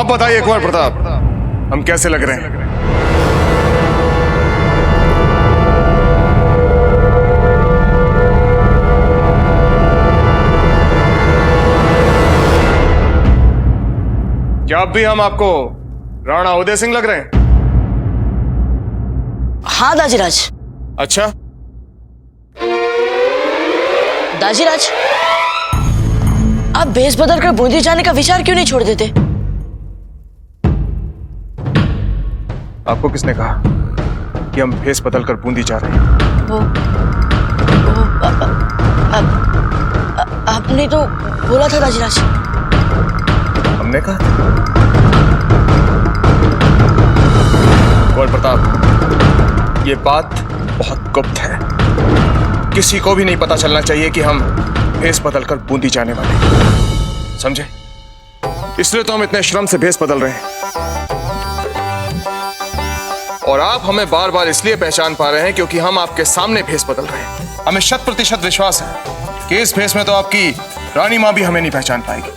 आप बताइए कुंवर प्रताप, हम कैसे लग रहे हैं? क्या अब भी हम आपको राणा उदय सिंह लग रहे हैं? हाँ दाजीराज। अच्छा, दाजीराज, आप भेष बदल कर बूंदी जाने का विचार क्यों नहीं छोड़ देते? आपको किसने कहा कि हम भेष बदल कर बूंदी जा रहे हैं? वो आपने तो बोला था दाजीराज। हमने कहा? कुंवर प्रताप, ये बात बहुत गुप्त है, किसी को भी नहीं पता चलना चाहिए कि हम भेष बदल कर बूंदी जाने वाले हैं, समझे? इसलिए तो हम इतने श्रम से भेष बदल रहे हैं, और आप हमें बार बार इसलिए पहचान पा रहे हैं क्योंकि हम आपके सामने भेष बदल रहे हैं। हमें 100% विश्वास है कि इस भेष में तो आपकी रानी मां भी हमें नहीं पहचान पाएगी।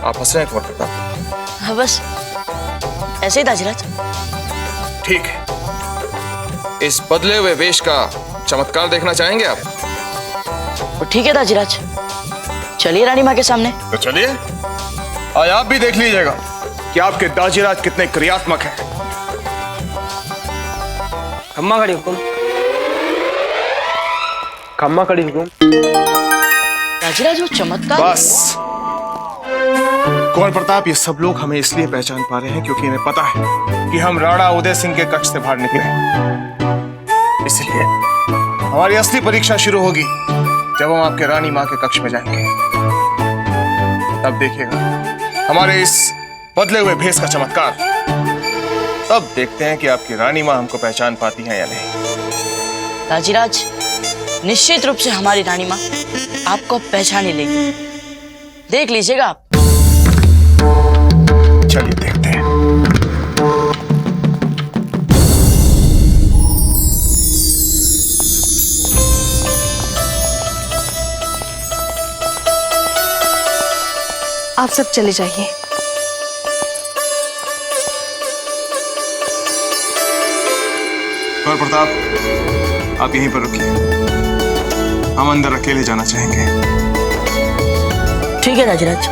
आप हंस रहे हैं कुंवर प्रताप? हाँ, बस ऐसे ही दाजीराज। ठीक है, इस बदले हुए वेश का चमत्कार देखना चाहेंगे आप? तो ठीक है दाजीराज, चलिए रानी माँ के सामने। तो चलिए, आज आप भी देख लीजिएगा कि आपके दाजीराज कितने क्रियात्मक हैं। खम्मा खड़ी हुकुम, खम्मा खड़ी हुकुम। दाजीराज, वो चमत्कार। बस कुंवर प्रताप, ये सब लोग हमें इसलिए पहचान पा रहे हैं क्योंकि इन्हें पता है कि हम राणा उदय सिंह के कक्ष से बाहर निकले हैं। इसलिए हमारी असली परीक्षा शुरू होगी जब हम आपके रानी मां के कक्ष में जाएंगे। तब देखिएगा हमारे इस बदले हुए भेष का चमत्कार। तब देखते हैं कि आपकी रानी मां हमको पहचान पाती हैं या नहीं। दाजीराज, निश्चित रूप से हमारी रानी माँ आपको पहचान ही लेगी, देख लीजिएगा आप। चलिए देखते हैं। आप सब चले जाइए। कुंवर प्रताप, आप यहीं पर रुकिए, हम अंदर अकेले जाना चाहेंगे। ठीक है दाजीराज।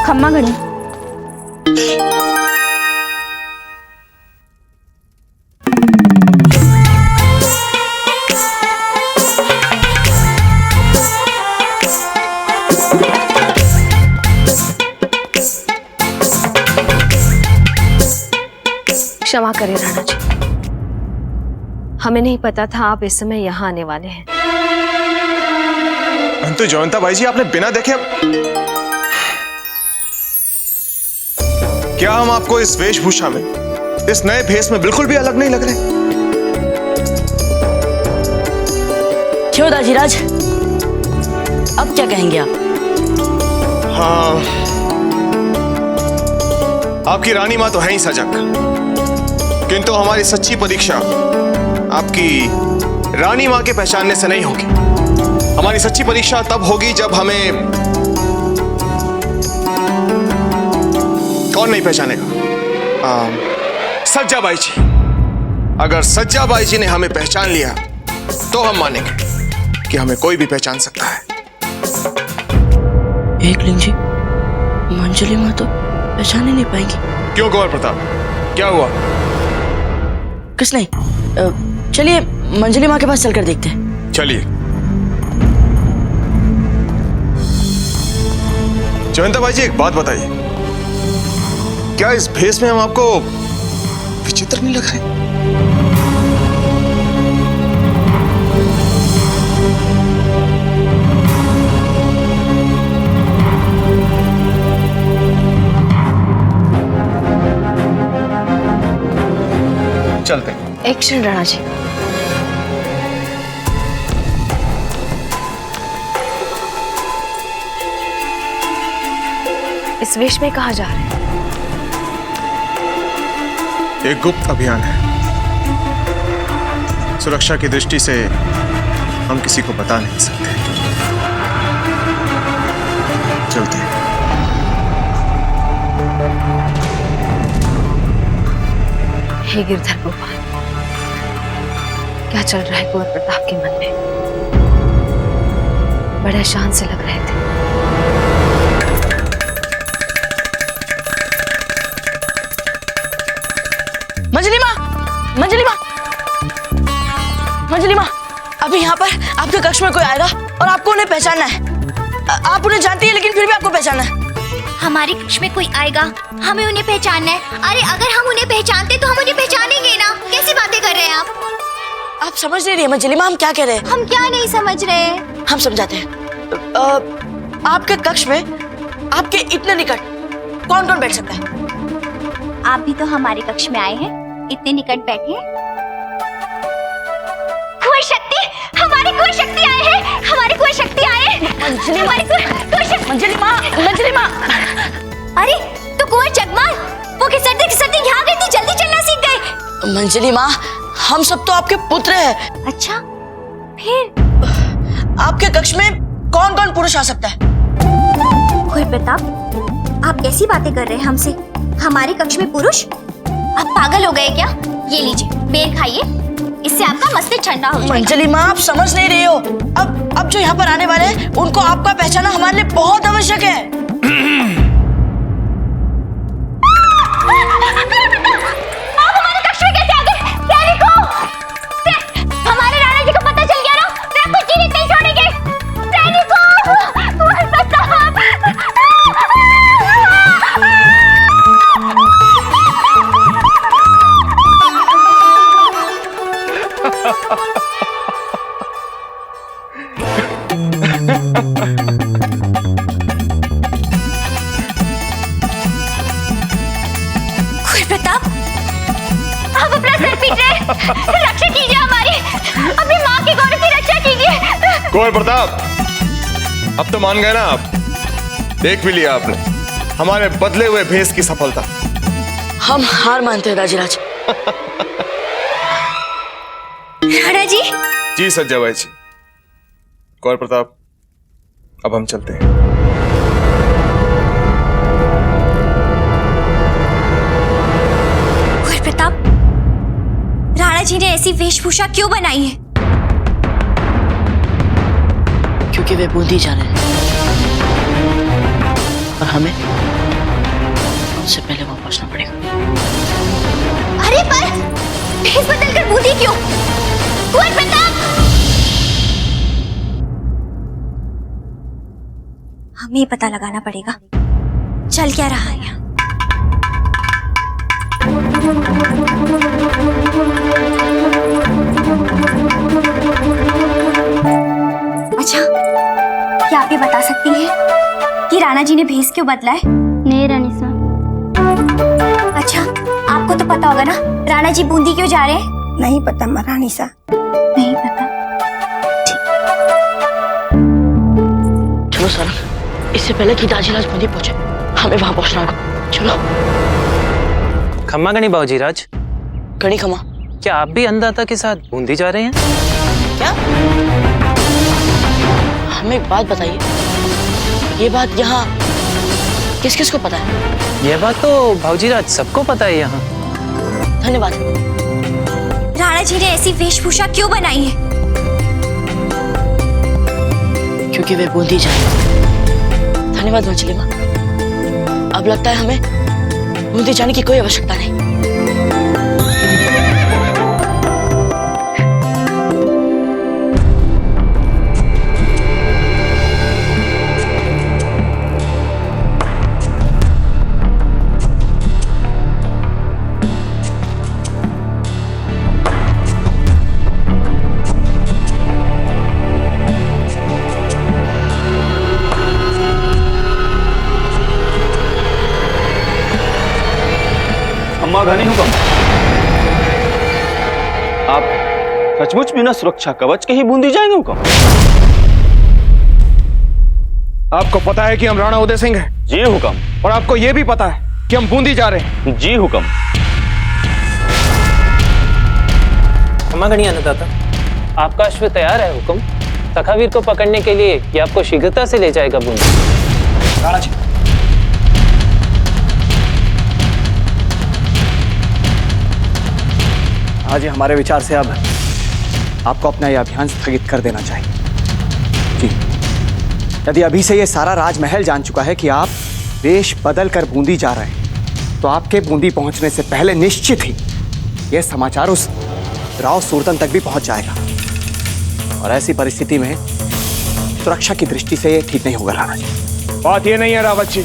खम्मा घड़ी। क्षमा करें राणा जी, हमें नहीं पता था आप इस समय यहाँ आने वाले हैं। तो जयवंता बाई जी, आपने बिना देखे क्या हम आपको इस वेशभूषा में, इस नए भेष में बिल्कुल भी अलग नहीं लग रहे? क्यों दाजीराज, अब क्या कहेंगे आप? हाँ, आपकी रानी मां तो है ही सजग, किंतु हमारी सच्ची परीक्षा आपकी रानी मां के पहचानने से नहीं होगी। हमारी सच्ची परीक्षा तब होगी जब हमें कौन नहीं पहचानेगा? सज्जाबाई जी। अगर सज्जाबाई जी ने हमें पहचान लिया तो हम मानेंगे कि हमें कोई भी पहचान सकता है। एकलिंग जी, मंजली माँ तो पहचान ही नहीं पाएंगी। क्यों कुंवर प्रताप, क्या हुआ? कुछ नहीं, चलिए मंजली माँ के पास चलकर देखते हैं। चलिए। जयंता भाई जी, एक बात बताइए, क्या इस भेष में हम आपको विचित्र नहीं लग रहे? चलते हैं। एक क्षण राणा जी, इस वेश में कहाँ जा रहे हैं? एक गुप्त अभियान है, सुरक्षा की दृष्टि से हम किसी को बता नहीं सकते। चलते हैं। हे गिरधर गोपाल, क्या चल रहा है कुंवर प्रताप के मन में? बड़े शांत से लग रहे थे। मंजली माँ, मंजली माँ, मंजली माँ, अभी यहाँ पर आपके कक्ष में कोई आएगा और आपको उन्हें पहचानना है। आप उन्हें जानती है लेकिन फिर भी आपको पहचानना है। हमारे कक्ष में कोई आएगा, हमें उन्हें पहचानना है। अरे अगर हम उन्हें पहचानते तो हम उन्हें पहचानेंगे ना। कैसी बातें कर रहे हैं आप समझ नहीं रही है मंजली माँ, हम क्या कह रहे हैं? हम क्या नहीं समझ रहे हैं? हम समझाते हैं। आपके कक्ष में आपके इतने निकट कौन कौन बैठ सकता है? आप भी तो हमारे कक्ष में आए हैं, इतने निकट बैठे हैं। कुंवर शक्ति, हमारे कुंवर शक्ति आए हैं, हमारे कुंवर शक्ति आए हैं। मंजली माँ, मंजली माँ, मंजली माँ। अरे तो कुंवर जगमाल, वो खिसकते यहाँ गई थी, जल्दी चलना सीख गए। मंजली माँ, हम सब तो आपके पुत्र हैं। अच्छा, फिर आपके कक्ष में कौन कौन पुरुष आ सकता है? कुंवर प्रताप, आप कैसी बातें कर रहे हैं हमसे? हमारे कक्ष में पुरुष? आप पागल हो गए क्या? ये लीजिए, बेर खाइए, इससे आपका मस्तिष्क ठंडा हो जाएगा। मंजली माँ, आप समझ नहीं रहे हो। अब जो यहाँ पर आने वाले हैं उनको आपका पहचाना हमारे लिए बहुत आवश्यक है। आप हमारे कक्ष में कैसे आ गए? सैनिकों! हमारे राणा जी को पता चल गया ना, वे आपको जीवित नहीं छोड़ेंगे। सैनिकों! कुंवर प्रताप! प्रताप, आप अपना सर पीट रहे हैं। रक्षा कीजिए हमारी, अपनी माँ के गौरव की रक्षा कीजिए। कुंवर प्रताप, अब तो मान गए ना आप? देख भी लिया आपने हमारे बदले हुए भेष की सफलता। हम हार मानते हैं राजीराज। राणा जी। जी सज्जाबाई जी। कुंवर प्रताप, अब हम चलते हैं। प्रताप, राणा जी ने ऐसी वेशभूषा क्यों बनाई है? क्योंकि वे बूंदी जा रहे हैं और हमें उससे पहले वहां पहुंचना पड़ेगा। अरे पर भेष बदलकर बूंदी क्यों? कुंवर प्रताप, हमें पता लगाना पड़ेगा चल क्या रहा है यहाँ। अच्छा, क्या आप ये बता सकती हैं कि राणा जी ने भेष क्यों बदला है? नहीं रानी साहब। अच्छा, आपको तो पता होगा ना राणा जी बूंदी क्यों जा रहे हैं? नहीं पता महारानी साहब। नहीं पता। चलो सर, इससे पहले कि राजीराज बूंदी पहुंचे हमें वहां पहुंचना होगा। चलो। खम्मा गणी बाबूजी राज, गणी खमा, क्या आप भी अन्नदाता के साथ बूंदी जा रहे हैं? क्या? हमें एक बात बताइए, ये बात यहाँ किस किस को पता है? यह बात तो बाबूजी राज सबको पता है यहाँ। धन्यवाद। राणा जी ने ऐसी वेशभूषा क्यों बनाई है? क्योंकि वे बूंदी जा रहे हैं। धन्यवाद मंजली माँ, अब लगता है हमें बूंदी जाने की कोई आवश्यकता नहीं। अम्मा घनी हुक्म। आप सचमुच बिना सुरक्षा कवच के ही बूंदी जाएंगे हुक्म? आपको पता है कि हम राणा उदय सिंह हैं? जी हुक्म। और आपको यह भी पता है कि हम बूंदी जा रहे हैं? जी हुक्म। खम्मागणी अन्नदाता, आपका अश्व तैयार है हुक्म। सखावीर को पकड़ने के लिए ये आपको शीघ्रता से ले जाएगा बूंदी। राणा जी, आज हमारे विचार से अब आपको अपना यह अभियान स्थगित कर देना चाहिए। जी, यदि अभी से ये सारा राजमहल जान चुका है कि आप वेश बदल कर बूंदी जा रहे हैं, तो आपके बूंदी पहुंचने से पहले निश्चित ही यह समाचार उस राव सूरतन तक भी पहुंच जाएगा। और ऐसी परिस्थिति में सुरक्षा की दृष्टि से ये ठीक नहीं होगा राणा जी। बात ये नहीं है रावत जी,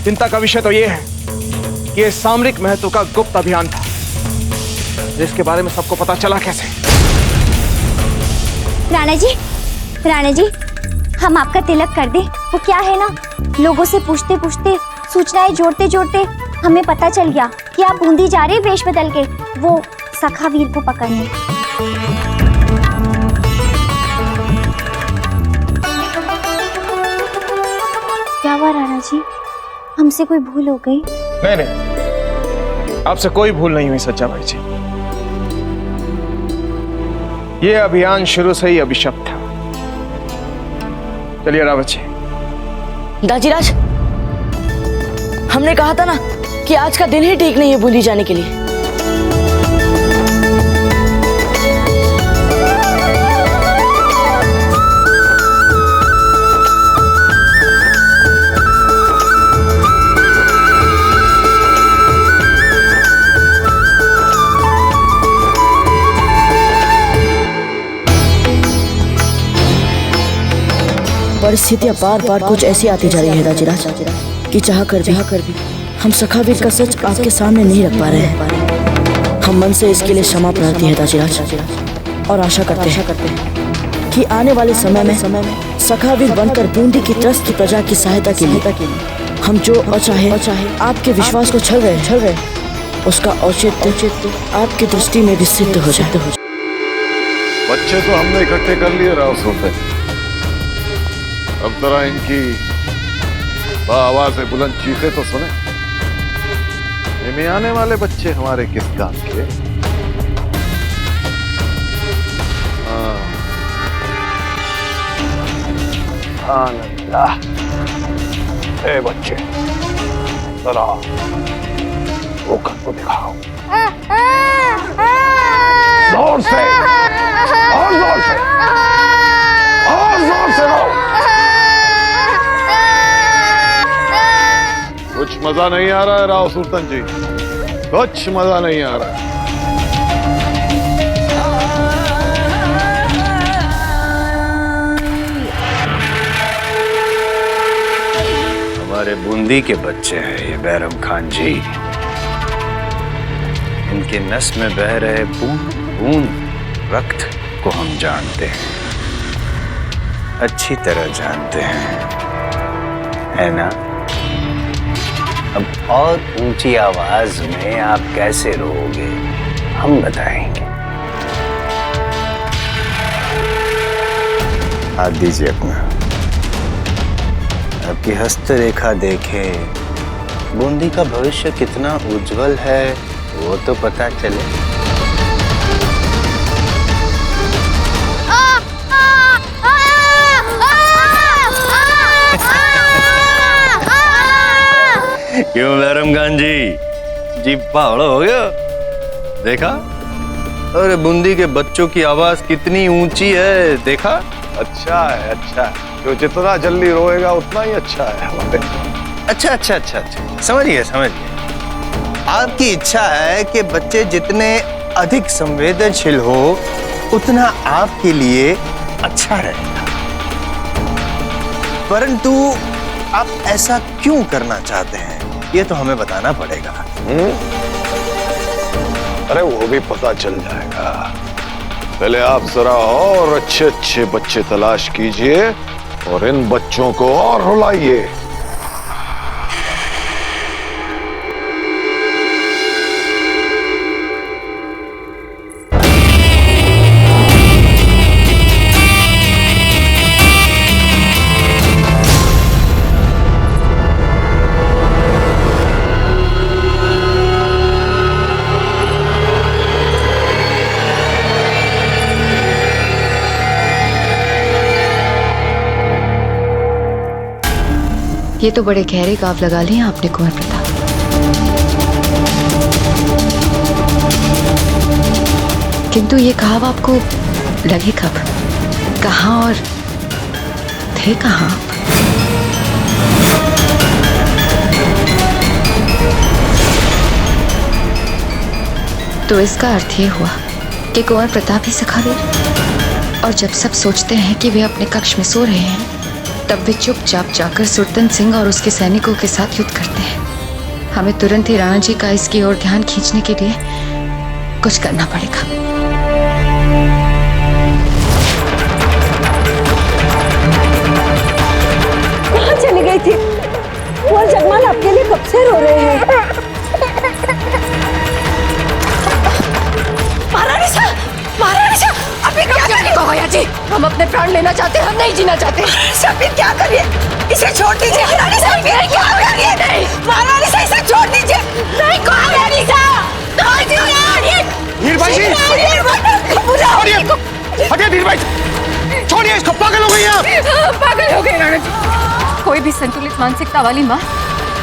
चिंता का विषय तो ये है कि ये सामरिक महत्व का गुप्त अभियान था, जिसके बारे में सबको पता चला कैसे? राणा जी, हम आपका तिलक कर दें। वो क्या है ना, लोगों से पूछते पूछते, सूचनाएं जोड़ते जोड़ते हमें पता चल गया कि आप बूंदी जा रहे हैं वेश बदल के, वो सखावीर को पकड़ने। क्या हुआ राणा जी, हमसे कोई भूल हो गई? नहीं, आपसे कोई भूल नहीं हुई सच्चा भाई जी। ये अभियान शुरू से ही अभिशप्त था। चलिए रावत जी। दाजीराज, हमने कहा था ना कि आज का दिन ही ठीक नहीं है बूंदी जाने के लिए। परिस्थितियां बार बार कुछ ऐसी आती जा रही है दाजीराज कि चाह कर भी हम सखावीर का सच आपके सामने नहीं रख पा रहे हैं। हम मन से इसके लिए क्षमा प्रार्थी है दाजीराज, और आशा करते हैं कि आने वाले समय में सखावीर बनकर बूंदी की त्रस्त प्रजा की सहायता के लिए हम जो अचाहे आपके विश्वास को छल रहे उसका औचित्य आपकी दृष्टि में भी सिद्ध हो जाए। बच्चे तो हमने इकट्ठे कर लिए राव सूरतन, अब जरा इनकी आवाज बुलंद चीखे तो सुने। इनमें आने वाले बच्चे हमारे किस काम के? आनंदा, ए बच्चे जरा होकर को दिखाओ, जोर से, और जोर से, और जोर से रो। कुछ मजा नहीं आ रहा है राव सूरतन जी, कुछ मजा नहीं आ रहा है। हमारे बूंदी के बच्चे हैं ये बैरम खान जी। इनके नस में बह रहे बूंद बूंद रक्त को हम जानते हैं, अच्छी तरह जानते हैं, है ना? अब और ऊंची आवाज में आप कैसे रोओगे हम बताएंगे। हाथ दीजिए अपना, आपकी हस्तरेखा देखे बूंदी का भविष्य कितना उज्जवल है वो तो पता चले। क्यों बैरम खान जी पहाड़ो हो गया? देखा? अरे बूंदी के बच्चों की आवाज कितनी ऊंची है, देखा? अच्छा है, अच्छा है, जो जितना जल्दी रोएगा उतना ही अच्छा है हमारे। अच्छा, समझिए। आपकी इच्छा है कि बच्चे जितने अधिक संवेदनशील हो उतना आपके लिए अच्छा रहेगा, परंतु आप ऐसा क्यों करना चाहते हैं ये तो हमें बताना पड़ेगा। अरे वो भी पता चल जाएगा, पहले आप जरा और अच्छे अच्छे बच्चे तलाश कीजिए और इन बच्चों को और रुलाइए। ये तो बड़े गहरे गाव लगा लिए आपने कुंवर प्रताप। किंतु ये घाव आपको लगे कब, कहाँ और थे कहाँ आप? तो इसका अर्थ ये हुआ कि कुंवर प्रताप ही सखावीर। और जब सब सोचते हैं कि वे अपने कक्ष में सो रहे हैं, तब वे चुपचाप जाकर सुरतन सिंह और उसके सैनिकों के साथ युद्ध करते हैं। हमें तुरंत ही राणा जी का इसकी ओर ध्यान खींचने के लिए कुछ करना पड़ेगा। कहाँ चली गई थी? कुंवर जगमाल आपके लिए कब से रो रहे हैं। महारानी साहब, महारानी साहब, अभी क्या करने को भैया जी? हम अपने प्राण लेना चाहते हैं, हम नहीं जीना चाहते। फिर क्या करिए? इसे छोड़ दीजिए। महारानी साहब, फिर क्या करिए? नहीं, महारानी साहब, इसे छोड़ दीजिए। नहीं, महारानी साहब, धीर भाई जी, हटिए धीर भाई, छोड़िए इसको, पागल हो गई आप। पागल हो गए राणा जी। कोई भी संतुलित मानसिकता वाली माँ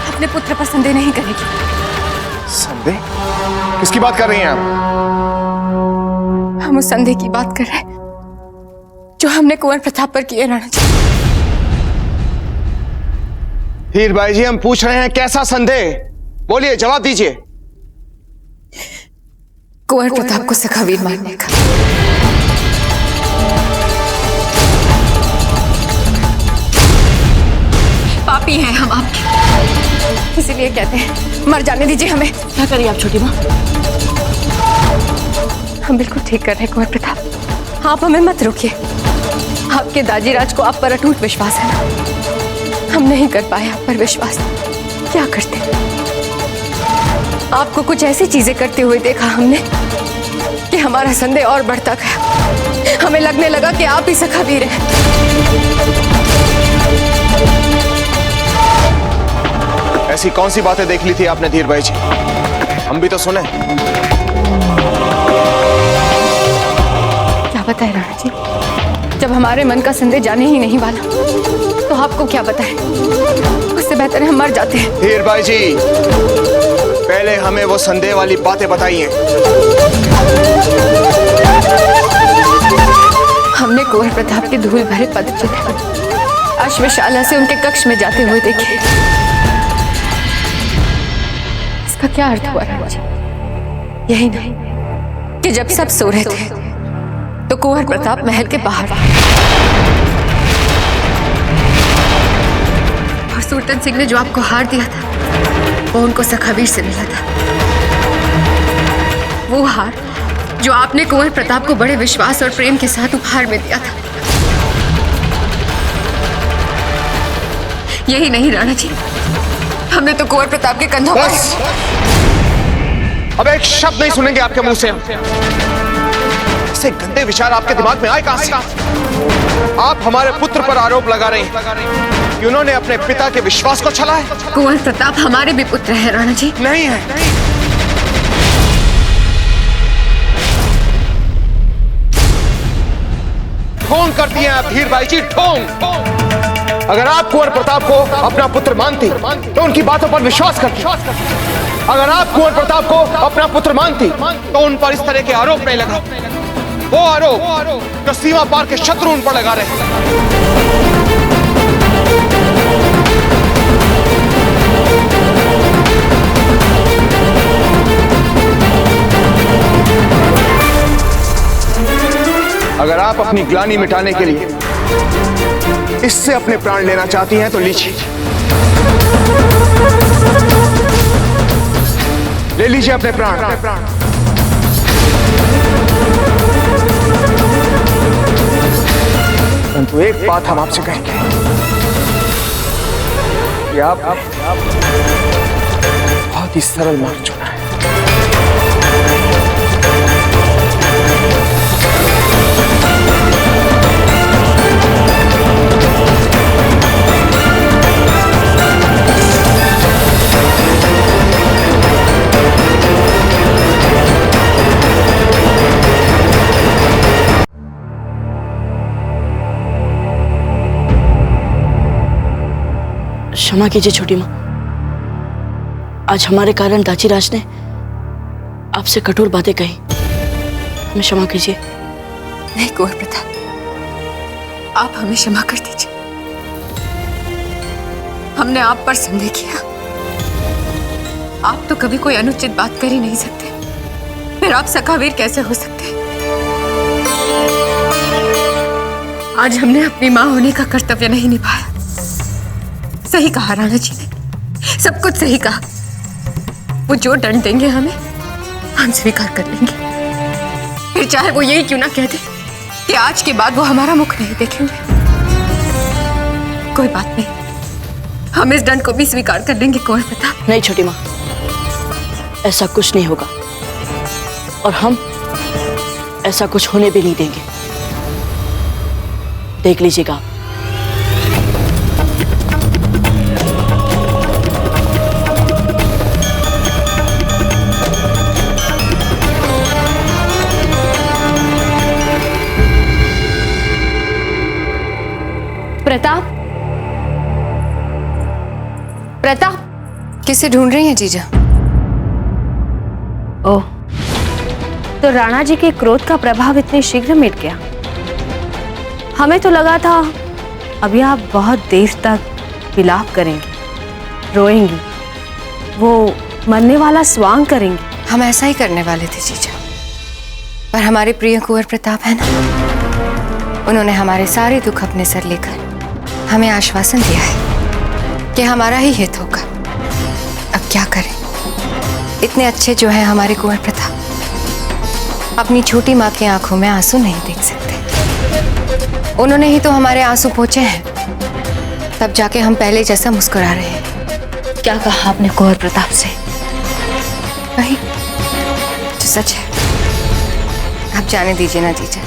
अपने पुत्र पर संदेह नहीं करेगी। संदेह? किसकी बात कर रही हैं आप? हम उस संदेह की बात कर रहे हैं जो हमने कुंवर प्रताप पर किए राणा जी। हीर भाई जी, हम पूछ रहे हैं कैसा संदेह? बोलिए, जवाब दीजिए। कुंवर प्रताप को सखावीर मारने का। पापी हैं हम आपके, इसीलिए कहते हैं मर जाने दीजिए हमें। क्या करिए आप छोटी माँ? हम बिल्कुल ठीक कर रहे हैं कुंवर प्रताप, आप हमें मत रोकिए। आपके दाजीराज को आप पर अटूट विश्वास है ना, हम नहीं कर पाए आप पर विश्वास। क्या करते? आपको कुछ ऐसी चीजें करते हुए देखा हमने कि हमारा संदेह और बढ़ता गया। हमें लगने लगा कि आप ही सखावीर हैं। ऐसी कौन सी बातें देख ली थी आपने धीर भाई जी? हम भी तो सुने। क्या बताएं राणा जी, जब हमारे मन का संदेह जाने ही नहीं वाला तो आपको क्या बताएं? उससे बेहतर है हम मर जाते हैं। धीर भाई जी, पहले हमें वो संदेह वाली बातें बताइए। हमने कुंवर प्रताप के धूल भरे पद चिन्ह अश्वशाला से उनके कक्ष में जाते हुए देखे। इसका क्या अर्थ हुआ राणा जी? यही नहीं कि जब सब सो रहे थे तो कुंवर प्रताप महल के बाहर और सुरतन सिंह ने जो आपको हार दिया था वो उनको सखावीर से मिला था। वो हार जो आपने कुंवर प्रताप को बड़े विश्वास और प्रेम के साथ उपहार में दिया था। यही नहीं राणा जी, हमने तो कुंवर प्रताप के कंधों पर। बस, अब एक शब्द नहीं सुनेंगे आपके मुंह से। ऐसे गंदे विचार आपके दिमाग में आए कहां से? आप हमारे पुत्र पर आरोप लगा रहे हैं कि उन्होंने अपने पिता के विश्वास को छला है। कुंवर प्रताप हमारे भी पुत्र है राणा जी। नहीं है। ढोंग करती हैं आप धीर भाई जी, ढोंग। अगर आप कुंवर प्रताप को अपना पुत्र मानती तो उनकी बातों पर विश्वास करती। अगर आप कुंवर प्रताप को अपना पुत्र मानती तो उन पर इस तरह के आरोप नहीं लगा। वो आरोप जो सीमा पार के शत्रु उन पर लगा रहे हैं। अगर आप अपनी ग्लानि मिटाने के लिए इससे अपने प्राण लेना चाहती हैं तो लीजिए, ले लीजिए अपने प्राण। परंतु एक बात हम आपसे कहेंगे कि आप बहुत ही सरल मार्ग चुना है। क्षमा कीजिए छोटी माँ, आज हमारे कारण दाचीराज ने आपसे कठोर बातें कही। हमें क्षमा कीजिए। नहीं कुंवर प्रताप, आप हमें क्षमा कर दीजिए। हमने आप पर संदेह किया। आप तो कभी कोई अनुचित बात कर ही नहीं सकते, फिर आप सखावीर कैसे हो सकते हैं? आज हमने अपनी मां होने का कर्तव्य नहीं निभाया। सही कहा राणा जी ने, सब कुछ सही कहा। वो जो दंड देंगे हमें, हम स्वीकार कर लेंगे। फिर चाहे वो यही क्यों ना कह दे कि आज के बाद वो हमारा मुख नहीं देखेंगे। कोई बात नहीं, हम इस दंड को भी स्वीकार कर लेंगे कुंवर प्रताप। नहीं छोटी माँ, ऐसा कुछ नहीं होगा और हम ऐसा कुछ होने भी नहीं देंगे। देख लीजिएगा आप। प्रताप, प्रताप, किसे ढूंढ रही हैं जीजा? ओह, तो राणा जी के क्रोध का प्रभाव इतने शीघ्र मिट गया। हमें तो लगा था अभी आप बहुत देर तक विलाप करेंगे, रोएंगी, वो मरने वाला स्वांग करेंगी। हम ऐसा ही करने वाले थे जीजा, पर हमारे प्रिय कुंवर प्रताप है ना, उन्होंने हमारे सारे दुख अपने सर लेकर हमें आश्वासन दिया है कि हमारा ही हित होगा। अब क्या करें, इतने अच्छे जो हैं हमारे कुंवर प्रताप, अपनी छोटी माँ की आंखों में आंसू नहीं देख सकते। उन्होंने ही तो हमारे आंसू पोंछे हैं, तब जाके हम पहले जैसा मुस्कुरा रहे हैं। क्या कहा आपने कुंवर प्रताप से? वही जो सच है। आप जाने दीजिए ना जीजा,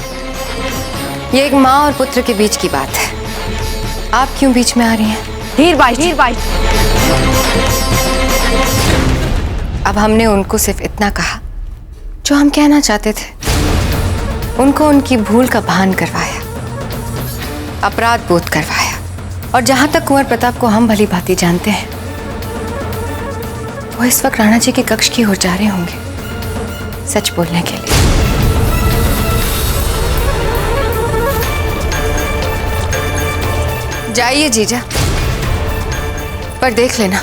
ये एक माँ और पुत्र के बीच की बात है। आप क्यों बीच में आ रही हैं? हीरबाई, हीरबाई, अब हमने उनको सिर्फ इतना कहा जो हम कहना चाहते थे। उनको उनकी भूल का भान करवाया, अपराध बोध करवाया, और जहां तक कुंवर प्रताप को हम भली भांति जानते हैं, वो इस वक्त राणा जी के कक्ष की ओर जा रहे होंगे सच बोलने के लिए। जाइए जीजा, पर देख लेना,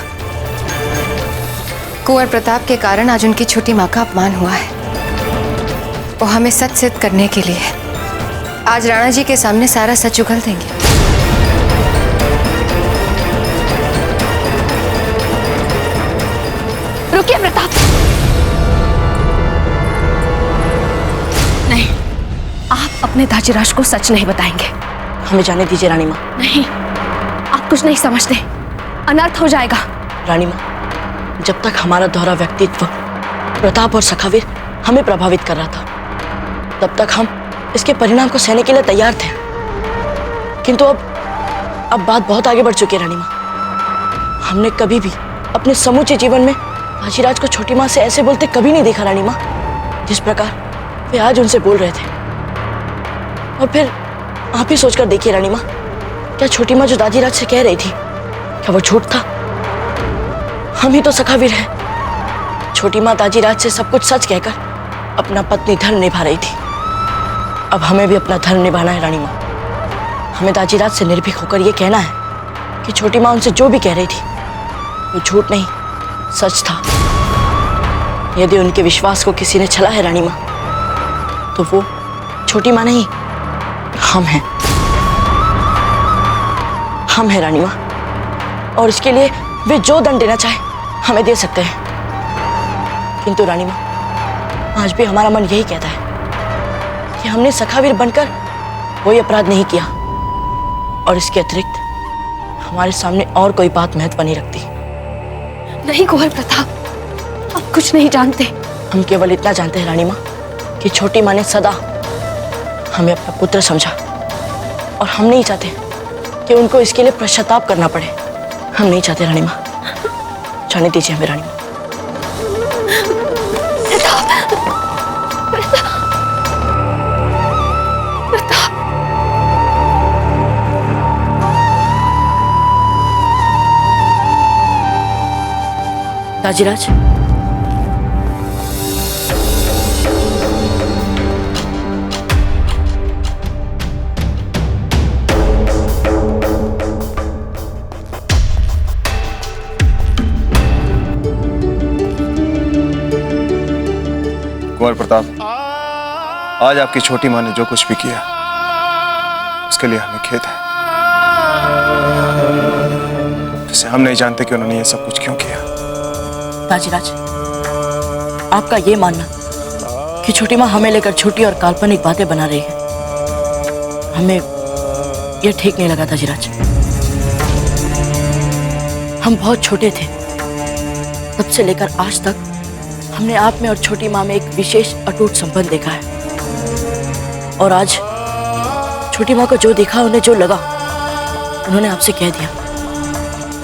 कुंवर प्रताप के कारण आज उनकी छोटी माँ का अपमान हुआ है। वो हमें सच सिद्ध करने के लिए आज राणा जी के सामने सारा सच उगल देंगे। रुकिए प्रताप, नहीं, आप अपने दाचीराज को सच नहीं बताएंगे। हमें जाने दीजिए रानी माँ। नहीं, आप कुछ नहीं समझते, अनर्थ हो जाएगा। रानी माँ, जब तक हमारा दोहरा व्यक्तित्व प्रताप और सखावीर हमें प्रभावित कर रहा था, तब तक हम इसके परिणाम को सहने के लिए तैयार थे। किंतु अब बात बहुत आगे बढ़ चुकी है रानी माँ। हमने कभी भी अपने समूचे जीवन में दाचीराज को छोटी माँ से ऐसे बोलते कभी नहीं देखा रानी माँ, जिस प्रकार वे आज उनसे बोल रहे थे। और फिर आप ही सोचकर देखिए रानी माँ, क्या छोटी माँ जो दाचीराज से कह रही थी, क्या वो झूठ था? हम ही तो सखावीर हैं। छोटी माँ दाचीराज से सब कुछ सच कहकर अपना पत्नी धर्म निभा रही थी। अब हमें भी अपना धर्म निभाना है रानी माँ। हमें दाचीराज से निर्भीक होकर यह कहना है कि छोटी माँ उनसे जो भी कह रही थी वो झूठ नहीं, सच था। यदि उनके विश्वास को किसी ने छला है रानी माँ, तो वो छोटी माँ नहीं, हम हैं। हम हैं रानी माँ, और इसके लिए वे जो दंड देना चाहे हमें दे सकते हैं। किंतु रानी माँ, आज भी हमारा मन यही कहता है कि हमने सखावीर बनकर कोई अपराध नहीं किया, और इसके अतिरिक्त हमारे सामने और कोई बात महत्व नहीं रखती। नहीं कुंवर प्रताप, आप कुछ नहीं जानते। हम केवल इतना जानते हैं रानी माँ कि छोटी माँ ने सदा हमें अपना पुत्र समझा, और हम नहीं चाहते कि उनको इसके लिए पश्चाताप करना पड़े। हम नहीं चाहते रानी माँ, जाने दीजिए हमें रानी माँ। ताजीराज, कुंवर प्रताप, आज आपकी छोटी माँ ने जो कुछ भी किया उसके लिए हमें खेद है। जैसे हम नहीं जानते कि उन्होंने ये सब कुछ क्यों किया। ताजीराज, आपका ये मानना कि छोटी माँ हमें लेकर झूठी और काल्पनिक बातें बना रही है, हमें ये ठीक नहीं लगा। ताजीराज, हम बहुत छोटे थे, तब से लेकर आज तक हमने आप में और छोटी माँ में एक विशेष अटूट संबंध देखा है। और आज छोटी माँ को जो दिखा, उन्हें जो लगा, उन्होंने आपसे कह दिया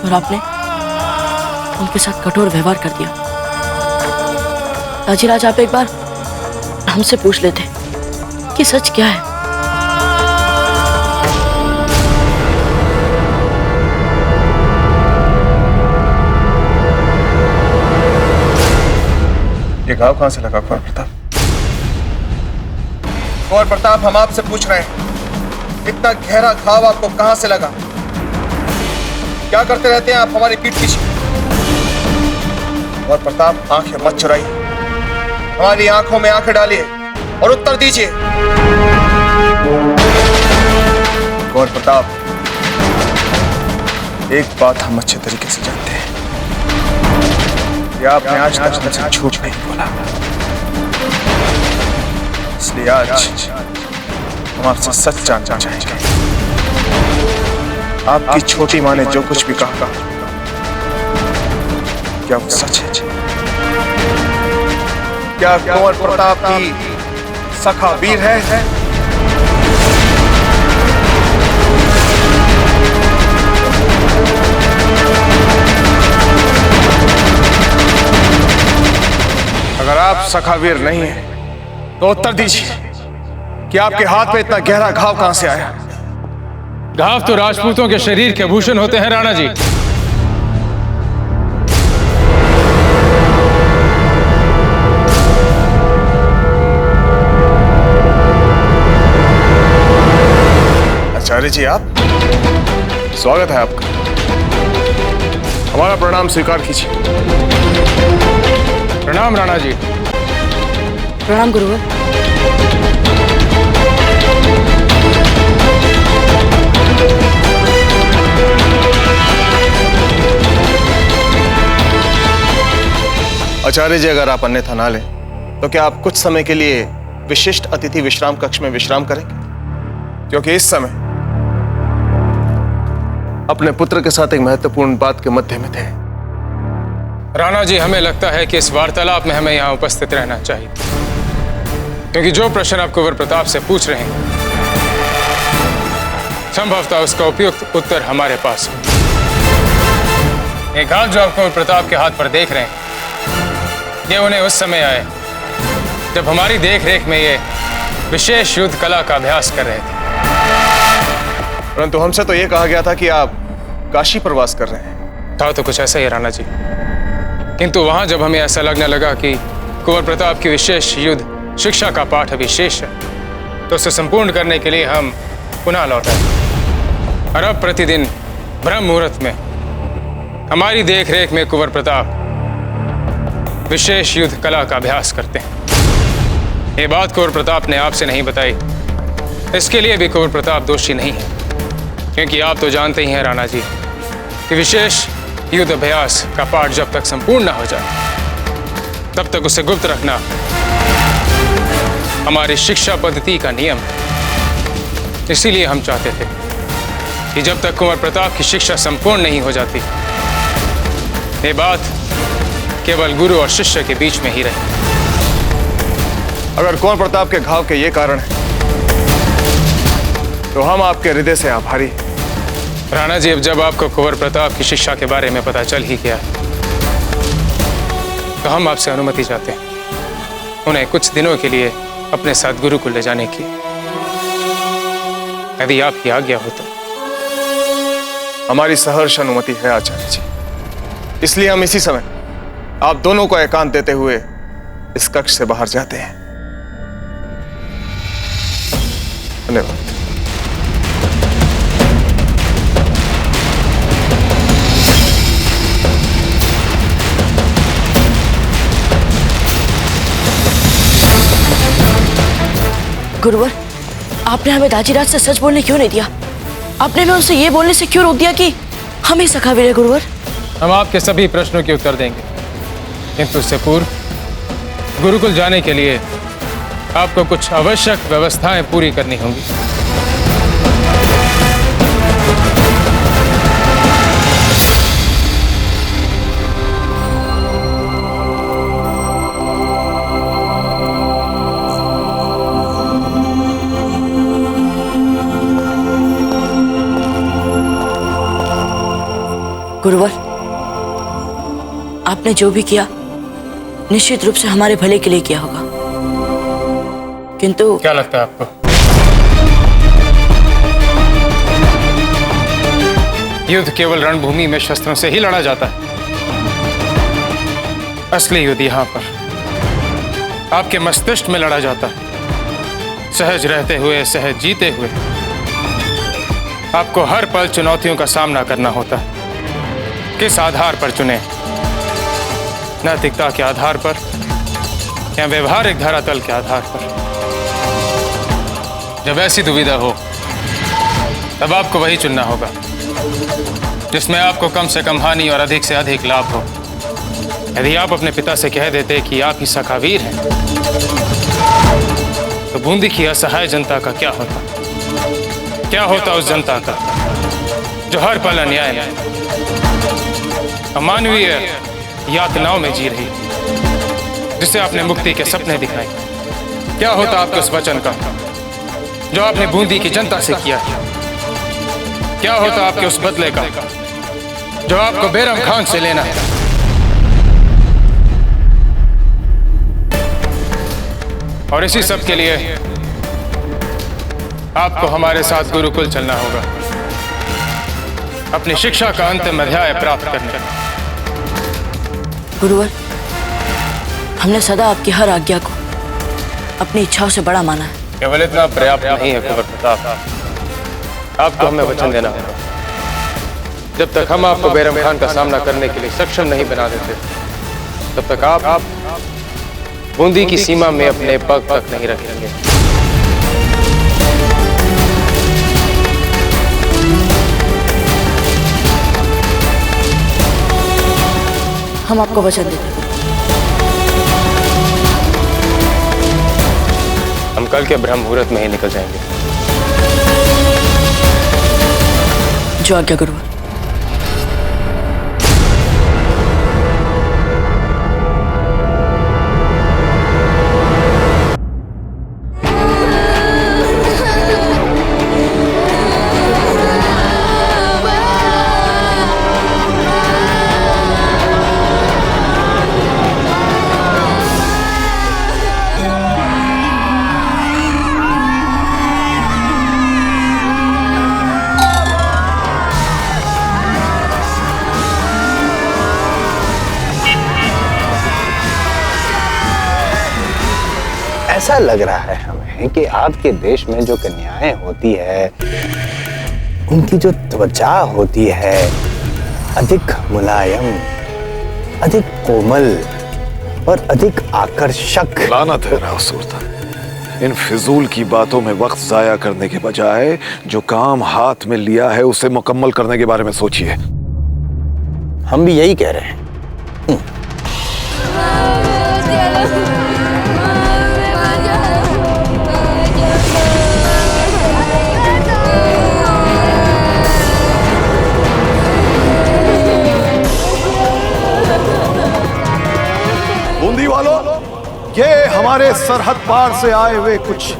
और आपने उनके साथ कठोर व्यवहार कर दिया। ताजीराज, आप एक बार हमसे पूछ लेते कि सच क्या है। ये घाव कहां से लगा कुंवर प्रताप? कुंवर प्रताप, हम आपसे पूछ रहे हैं, इतना गहरा घाव आपको कहां से लगा? क्या करते रहते हैं आप हमारी पीठ पीछे? कुंवर प्रताप, आंखें मत चुराइए, हमारी आंखों में आंखें डालिए और उत्तर दीजिए। कुंवर प्रताप, एक बात हम अच्छे तरीके से जानते हैं कि आपने आज तक हमसे झूठ नहीं बोला, इसलिए आज हम आपसे सच जानना चाहेंगे। आपकी छोटी माँ ने जो कुछ भी कहा, क्या वो सच है? क्या कुंवर प्रताप की सखा वीर है? अगर आप सखावीर नहीं हैं, तो उत्तर दीजिए कि आपके हाथ में इतना गहरा घाव कहां से आया? घाव तो राजपूतों के शरीर के भूषण होते हैं राणा जी। आचार्य जी, आप, स्वागत है आपका। हमारा प्रणाम स्वीकार कीजिए। प्रणाम राणा जी। प्रणाम गुरुवर। आचार्य जी, अगर आप अन्यथा ना लें तो क्या आप कुछ समय के लिए विशिष्ट अतिथि विश्राम कक्ष में विश्राम करेंगे? क्योंकि इस समय अपने पुत्र के साथ एक महत्वपूर्ण बात के मध्य में थे। राणा जी, हमें लगता है कि इस वार्तालाप में हमें यहाँ उपस्थित रहना चाहिए, क्योंकि जो प्रश्न आप कुंवर प्रताप से पूछ रहे हैं, संभवतः उसका उपयुक्त उत्तर हमारे पास हो। ये घाव जो आप कुंवर प्रताप के हाथ पर देख रहे हैं, ये उन्हें उस समय आए जब हमारी देखरेख में ये विशेष युद्ध कला का अभ्यास कर रहे थे। परंतु हमसे तो ये कहा गया था कि आप काशी प्रवास कर रहे हैं। था तो कुछ ऐसा ही राणा जी, किंतु वहां जब हमें ऐसा लगने लगा कि कुंवर प्रताप की विशेष युद्ध शिक्षा का पाठ अभी शेष है, तो उसे संपूर्ण करने के लिए हम पुनः लौट आए। और अब प्रतिदिन ब्रह्म मुहूर्त में हमारी देखरेख में कुंवर प्रताप विशेष युद्ध कला का अभ्यास करते हैं। ये बात कुंवर प्रताप ने आपसे नहीं बताई, इसके लिए भी कुंवर प्रताप दोषी नहीं है, क्योंकि आप तो जानते ही हैं राणा जी कि विशेष युद्ध अभ्यास का पाठ जब तक संपूर्ण न हो जाए तब तक उसे गुप्त रखना हमारी शिक्षा पद्धति का नियम है। इसीलिए हम चाहते थे कि जब तक कुंवर प्रताप की शिक्षा संपूर्ण नहीं हो जाती, ये बात केवल गुरु और शिष्य के बीच में ही रहे। अगर कुंवर प्रताप के घाव के ये कारण है, तो हम आपके हृदय से आभारी हैं। राणा जी, अब जब आपको कुंवर प्रताप की शिक्षा के बारे में पता चल ही गया, तो हम आपसे अनुमति चाहते हैं उन्हें कुछ दिनों के लिए अपने साथ गुरुकुल ले जाने की, यदि आपकी आज्ञा हो तो। हमारी सहर्ष अनुमति है आचार्य जी, इसलिए हम इसी समय आप दोनों को एकांत देते हुए इस कक्ष से बाहर जाते हैं। धन्यवाद। गुरुवर, आपने हमें दाजीराज से सच बोलने क्यों नहीं दिया? आपने हमें उनसे ये बोलने से क्यों रोक दिया कि हम ही सखावीर हैं? गुरुवर, हम आपके सभी प्रश्नों के उत्तर देंगे, किंतु उससे पूर्व गुरुकुल जाने के लिए आपको कुछ आवश्यक व्यवस्थाएं पूरी करनी होंगी। गुरुवर, आपने जो भी किया निश्चित रूप से हमारे भले के लिए किया होगा, किंतु क्या लगता है आपको युद्ध केवल रणभूमि में शस्त्रों से ही लड़ा जाता है? असली युद्ध यहाँ पर आपके मस्तिष्क में लड़ा जाता है। सहज रहते हुए, सहज जीते हुए आपको हर पल चुनौतियों का सामना करना होता है। किस आधार पर चुने? नैतिकता के आधार पर या व्यवहारिक धरातल के आधार पर? जब ऐसी दुविधा हो तब आपको वही चुनना होगा जिसमें आपको कम से कम हानि और अधिक से अधिक लाभ हो। यदि आप अपने पिता से कह देते कि आप ही सखावीर हैं, तो बूंदी की असहाय जनता का क्या होता? क्या होता उस जनता का जो हर पल अन्याय में, अमानवीय यातनाओं में जी रही, जिसे आपने मुक्ति के सपने दिखाए? क्या होता आपके उस वचन का जो आपने बूंदी की जनता से किया? क्या होता आपके उस बदले का जो आपको बैरम खान से लेना है? और इसी सब के लिए आपको हमारे साथ गुरुकुल चलना होगा, अपनी शिक्षा का अंतिम अध्याय प्राप्त करने। गुरुवर, हमने सदा आपकी हर आज्ञा को अपनी इच्छाओं से बड़ा माना है। केवल इतना पर्याप्त नहीं है कुंवर प्रताप, आपको हमें वचन देना होगा। जब तक हम आपको बैरम खान का सामना करने के लिए सक्षम नहीं बना देते, तब तक आप बूंदी की सीमा में अपने पग तक नहीं रखेंगे। हम आपको वचन देते हैं। हम कल के ब्रह्म मुहूर्त में ही निकल जाएंगे। जो आज्ञा गुरुवर। ऐसा लग रहा है हमें कि आपके देश में जो कन्याएं होती है, उनकी जो त्वचा होती है अधिक मुलायम, अधिक कोमल और अधिक आकर्षक। लानत है राव सुल्तान, इन फिजूल की बातों में वक्त जाया करने के बजाय जो काम हाथ में लिया है उसे मुकम्मल करने के बारे में सोचिए। हम भी यही कह रहे हैं। बूंदी वालों, ये हमारे सरहद पार से आए हुए कुछ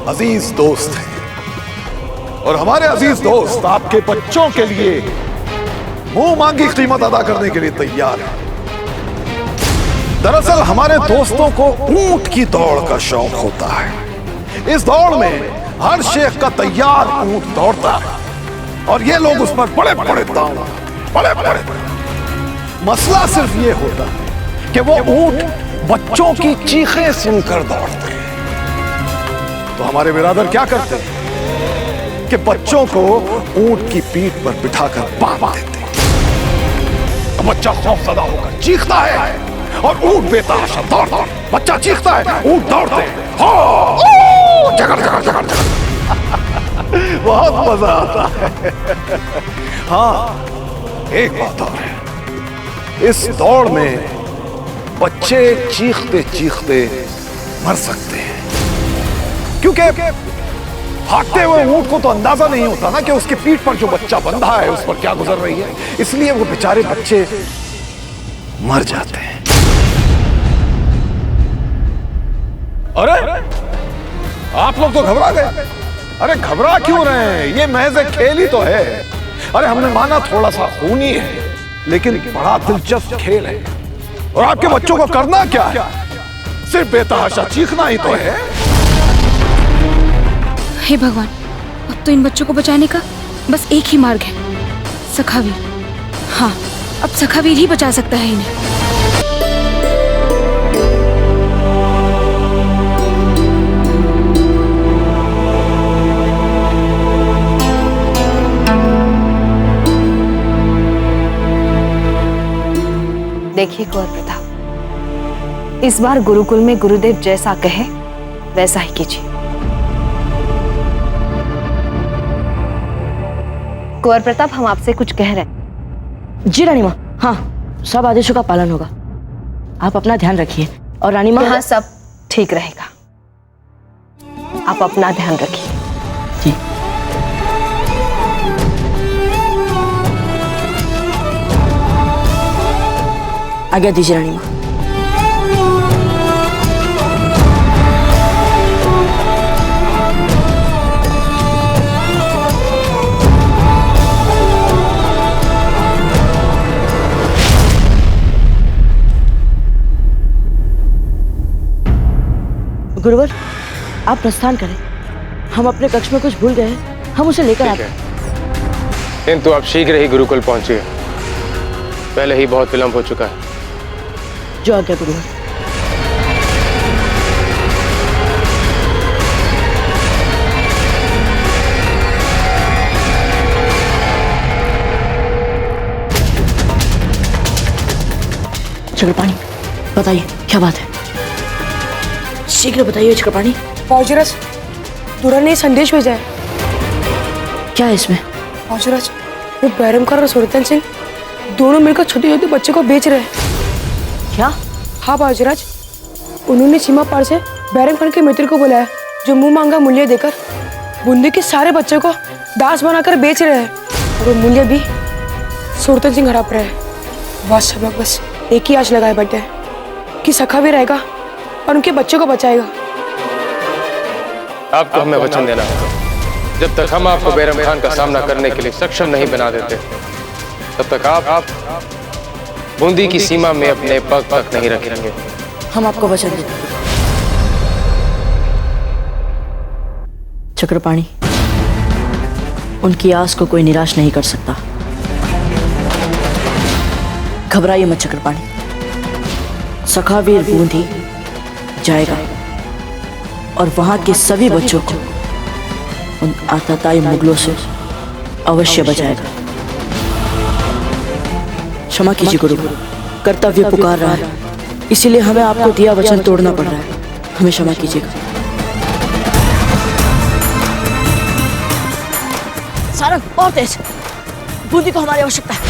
अजीज दोस्त हैं और हमारे अजीज दोस्त आपके बच्चों के लिए मुंह मांगी कीमत अदा करने के लिए तैयार हैं। दरअसल हमारे दोस्तों को ऊंट की दौड़ का शौक होता है। इस दौड़ में हर शेख का तैयार ऊंट दौड़ता है और ये लोग उस पर बड़े बड़े दांव, बड़े बड़े। मसला सिर्फ ये होता है कि वो ऊंट बच्चों की चीखें सुनकर दौड़ते हैं। तो हमारे बिरादर क्या करते हैं कि बच्चों को ऊंट की पीठ पर बिठाकर बांध देते हैं। तो बच्चा खौफजदा होकर चीखता है और ऊंट बेतहाशा दौड़ता है। बच्चा चीखता है, ऊंट दौड़ते हैं, हो जगड़ जगड़ जगड़ जगड़। बहुत मजा आता है। हाँ, एक बात और है, इस दौड़ में बच्चे चीखते चीखते मर सकते हैं, क्योंकि भागते हुए ऊंट को तो अंदाजा नहीं होता ना कि उसकी पीठ पर जो बच्चा बंधा है उस पर क्या गुजर रही है, इसलिए वो बेचारे बच्चे मर जाते हैं। अरे आप लोग तो घबरा गए। अरे घबरा क्यों रहे हैं, ये महज एक खेल ही तो है। अरे हमने माना थोड़ा सा खूनी है, लेकिन बड़ा दिलचस्प खेल है। और आपके बच्चों को करना क्या है, सिर्फ बेतहाशा चीखना ही तो है। हे भगवान, अब तो इन बच्चों को बचाने का बस एक ही मार्ग है, सखावीर। हाँ, अब सखावीर ही बचा सकता है इन्हें। देखिए कुंवर प्रताप, इस बार गुरुकुल में गुरुदेव जैसा कहे वैसा ही कीजिए। कुंवर प्रताप, हम आपसे कुछ कह रहे हैं। जी रानी माँ, हाँ, सब आदेशों का पालन होगा। आप अपना ध्यान रखिए। और रानी माँ, यहाँ सब ठीक रहेगा, आप अपना ध्यान रखिए। जी। आज्ञा दीजिए रानी माँ। गुरुवर, आप प्रस्थान करें। हम अपने कक्ष में कुछ भूल गए हैं, हम उसे लेकर आते हैं। किंतु आप शीघ्र ही गुरुकुल पहुंचिए, पहले ही बहुत विलंब हो चुका है। जो आज्ञा गुरुवर। चक्रपाणी, बताइए क्या बात है, शीघ्र बताइए चक्रपाणी। फौजराज, दुरा ने संदेश भेजा है। क्या है इसमें? फौजराज, वो बैरम खान और सुरतन सिंह दोनों मिलकर छोटे छोटे बच्चों को बेच रहे हैं। क्या? हाँ फौजराज, उन्होंने सीमा पार से बैरम खान के मित्र को बुलाया, जो मुंह मांगा मूल्य देकर बूंदी के सारे बच्चों को दास बनाकर बेच रहे हैं। और वो मूल्य भी सुरतन सिंह हड़प रहे हैं। बस सबक बस एक ही आश लगाए बैठे हैं कि सखा भी रहेगा और उनके बच्चों को बचाएगा। आपको हमें वचन देना होगा, जब तक हम आपको बैरम खान का सामना करने के लिए सक्षम नहीं बना देते, तब तक आप बूंदी की सीमा में अपने पग तक नहीं रखेंगे। हम आपको वचन देते हैं। चक्रपाणी, उनकी आस को कोई निराश नहीं कर सकता। घबराइए मत चक्रपाणी, सखावीर बूंदी जाएगा और वहां के सभी बच्चों को उन आतताई मुगलों से अवश्य बचाएगा। क्षमा कीजिए गुरु, कर्तव्य पुकार रहा है, इसीलिए हमें आपको दिया वचन तोड़ना पड़ रहा है। हमें क्षमा कीजिएगा। सारंग, और तेज, बूंदी को हमारी आवश्यकता है।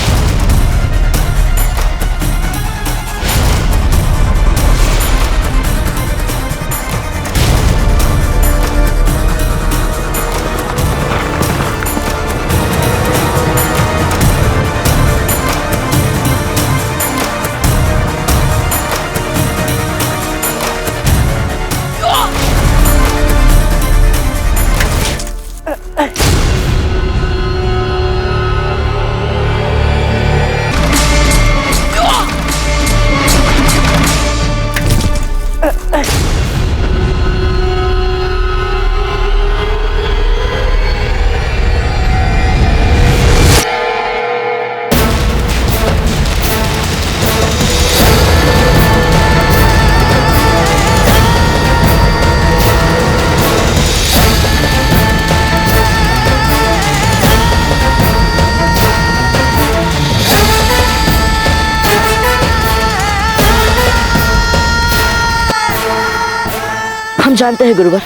हम जानते हैं गुरुवर,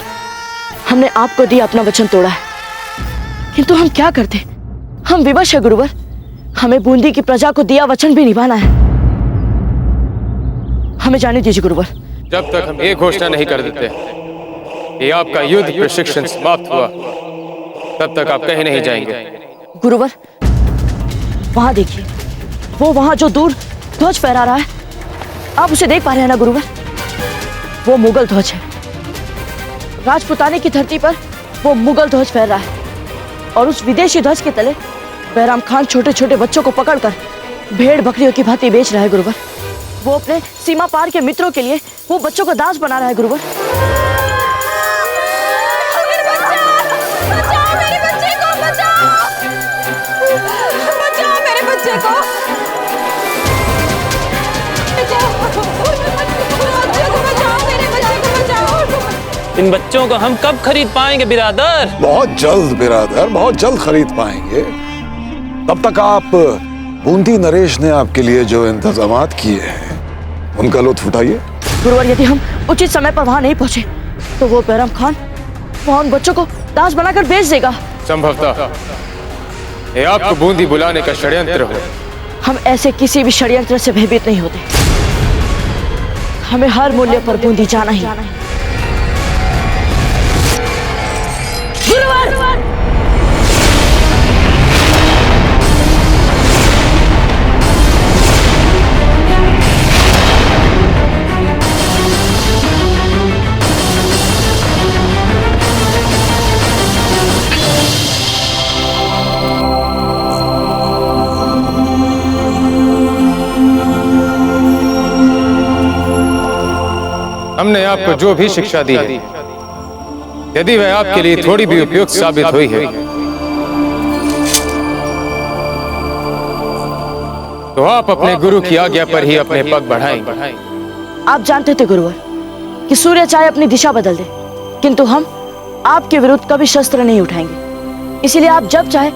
हमने आपको दिया अपना वचन तोड़ा है, किंतु हम क्या करते? हम विवश है गुरुवर। हमें बूंदी की प्रजा को दिया वचन भी निभाना है। हमें जाने दीजिए गुरुवर। जब तक हम ये घोषणा नहीं कर देते कि आपका युद्ध प्रशिक्षण समाप्त हुआ, तब तक आप कहीं नहीं जाएंगे। गुरुवर, वहां देखिए, वो वहां जो दूर ध्वज फहरा रहा है, आप उसे देख पा रहे हैं ना गुरुवर? वो मुगल ध्वज है। राजपुताने की धरती पर वो मुगल ध्वज फहर रहा है, और उस विदेशी ध्वज के तले बैराम खान छोटे छोटे बच्चों को पकड़कर भेड़ बकरियों की भांति बेच रहा है गुरुवर। वो अपने सीमा पार के मित्रों के लिए वो बच्चों को दास बना रहा है गुरुवर। इन बच्चों को हम कब खरीद पाएंगे बिरादर? बहुत जल्द बिरादर, बहुत जल्द खरीद पाएंगे। तब तक आप बूंदी नरेश ने आपके लिए जो इंतजामात किए हैं उनका लुत्फ उठाइए। गुरुवर, यदि हम उचित समय पर वहां नहीं पहुंचे तो वो बैराम खान वहां उन बच्चों को दास बनाकर बेच देगा। संभवतः ये आपको बूंदी बुलाने का षड्यंत्र हो। हम ऐसे किसी भी षड्यंत्र से भयभीत नहीं होते। हमें हर मूल्य पर बूंदी जाना ही। हमने आपको जो भी शिक्षा दी है, यदि वह आपके लिए थोड़ी भी उपयुक्त साबित हुई है, तो आप अपने गुरु की आज्ञा पर ही अपने पग बढ़ाएंगे। आप जानते थे गुरुवर कि सूर्य चाहे अपनी दिशा बदल दे, किंतु हम आपके विरुद्ध कभी शस्त्र नहीं उठाएंगे। इसीलिए आप जब चाहे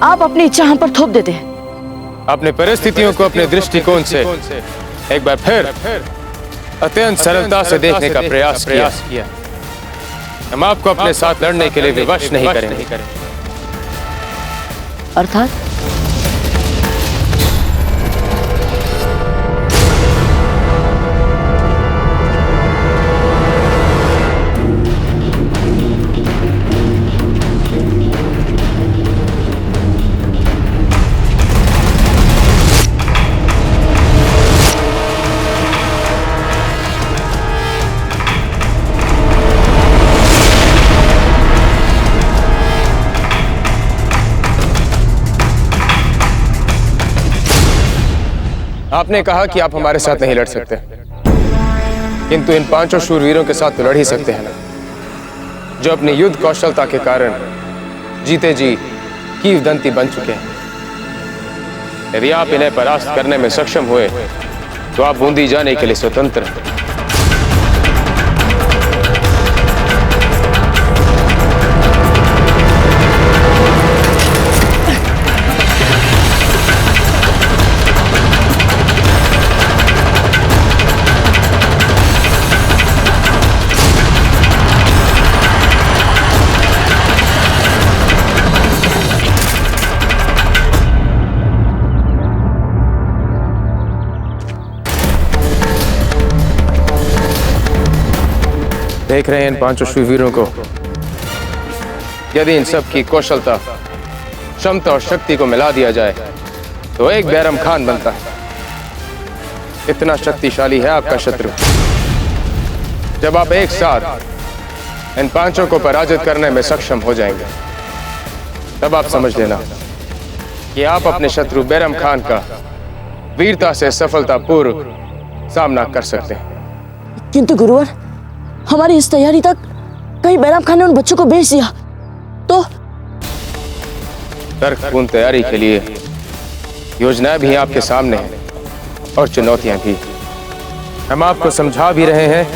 आप अपनी इच्छा हम पर थोप देते हैं। अपने परिस्थितियों को अपने दृष्टिकोण से एक बार फिर अत्यंत सरलता से देखने का प्रयास किया। हम आपको अपने साथ लड़ने के लिए विवश नहीं करेंगे। अर्थात आपने कहा कि आप हमारे साथ नहीं लड़ सकते, किंतु इन पांचों शूरवीरों के साथ तो लड़ ही सकते हैं ना, जो अपनी युद्ध कौशलता के कारण जीते जी कीवदंती बन चुके हैं। यदि आप इन्हें परास्त करने में सक्षम हुए तो आप बूंदी जाने के लिए स्वतंत्र हैं। देख रहे हैं इन पांचों शूरवीरों को? यदि इन सब की कौशलता, क्षमता और शक्ति को मिला दिया जाए तो एक बैरम खान बनता है। इतना शक्तिशाली है आपका शत्रु। जब आप एक साथ इन पांचों को पराजित करने में सक्षम हो जाएंगे, तब आप समझ लेना कि आप अपने शत्रु बैरम खान का वीरता से सफलतापूर्वक सामना कर सकते हैं। किंतु गुरुवर, हमारी इस तैयारी तक कहीं बैराम खान ने उन बच्चों को बेच दिया तो? तर्कपूर्ण तैयारी के लिए योजनाएं भी आपके सामने हैं और चुनौतियां भी। हम आपको समझा भी रहे हैं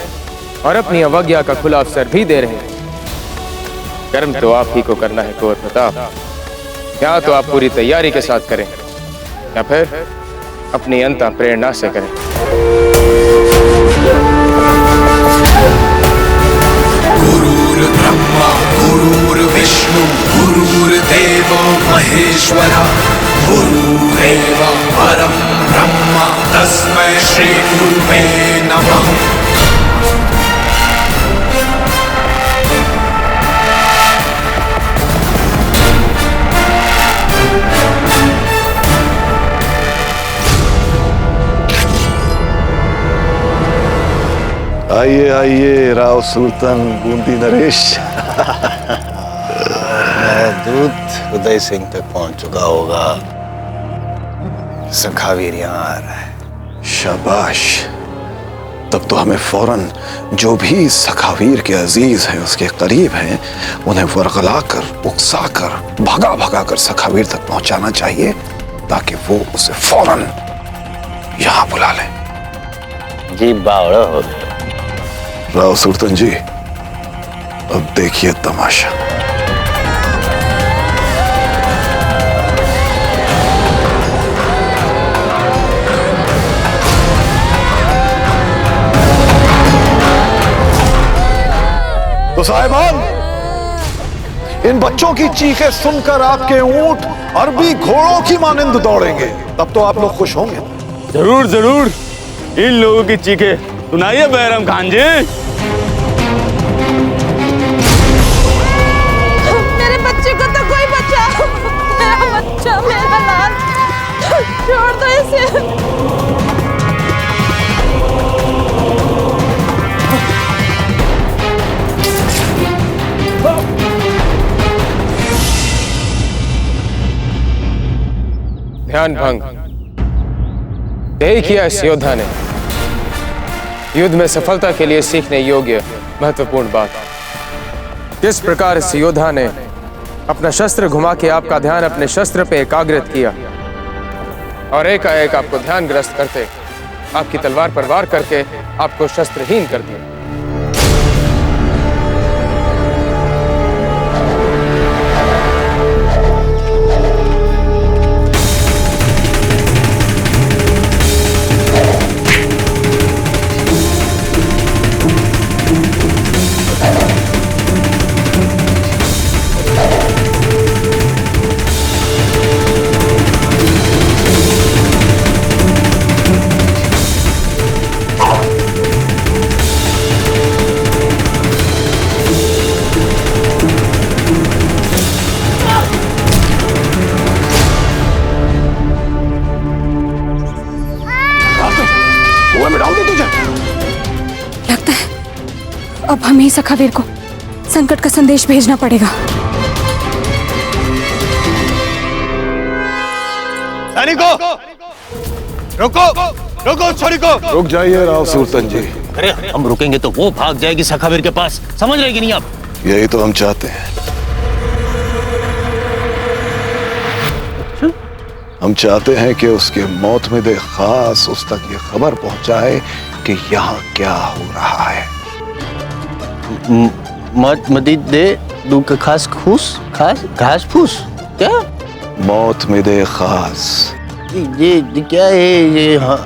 और अपनी अवज्ञा का खुला अवसर भी दे रहे हैं। कर्म तो आप ही को करना है कुंवर प्रताप। या तो आप पूरी तैयारी के साथ करें या फिर अपनी अंतः प्रेरणा से करें। गुरुर्विष्णु गुरुर्देवो महेश्वरा गुरुरेव परं ब्रह्म तस्मै श्री गुरुवे नमः। आइए आइए राव सुल्तान बूंदी नरेश। दूत उदय सिंह तक पहुंच चुका होगा। सखावीर यहाँ आ रहा है। शाबाश, तब तो हमें फौरन जो भी सखावीर के अजीज हैं, उसके करीब हैं, उन्हें वरगला कर, उकसा कर, भगा भगा कर सखावीर तक पहुंचाना चाहिए ताकि वो उसे फौरन यहाँ बुला ले। जी बावड़ा हो गया। राव सुल्तान जी, अब देखिए तमाशा। तो साहिबान, इन बच्चों की चीखें सुनकर आपके ऊंट अरबी घोड़ों की मानिंद दौड़ेंगे, तब तो आप लोग खुश होंगे। जरूर जरूर, इन लोगों की चीखें सुनाइए बैरम खान जी। मेरे बच्चे को तो कोई बचाओ, मेरा बच्चा, मेरा लाल, छोड़ दो इसे। ध्यान भंग। यही किया इस योद्धा ने। युद्ध में सफलता के लिए सीखने योग्य महत्वपूर्ण बात, किस प्रकार इस योद्धा ने अपना शस्त्र घुमा के आपका ध्यान अपने शस्त्र पे एकाग्रित किया और एकाएक आपको ध्यानग्रस्त करते आपकी तलवार पर वार करके आपको शस्त्रहीन कर दिया। लगता है अब हमें ही सखावीर को संकट का संदेश भेजना पड़ेगा। सैनिकों, रुको रुको, छोरी को रुक जाइए राव सुल्तान जी। अरे हम रुकेंगे तो वो भाग जाएगी सखावीर के पास, समझ रहे कि नहीं आप? यही तो हम चाहते हैं। हम चाहते हैं कि उसके मौत में दे खास उस तक ये खबर पहुंचाए कि यहाँ क्या हो रहा है। मत मदीद दे दू का खास खूस, खास घास फूस क्या? मौत में दे खास। ये क्या है ये? हाँ,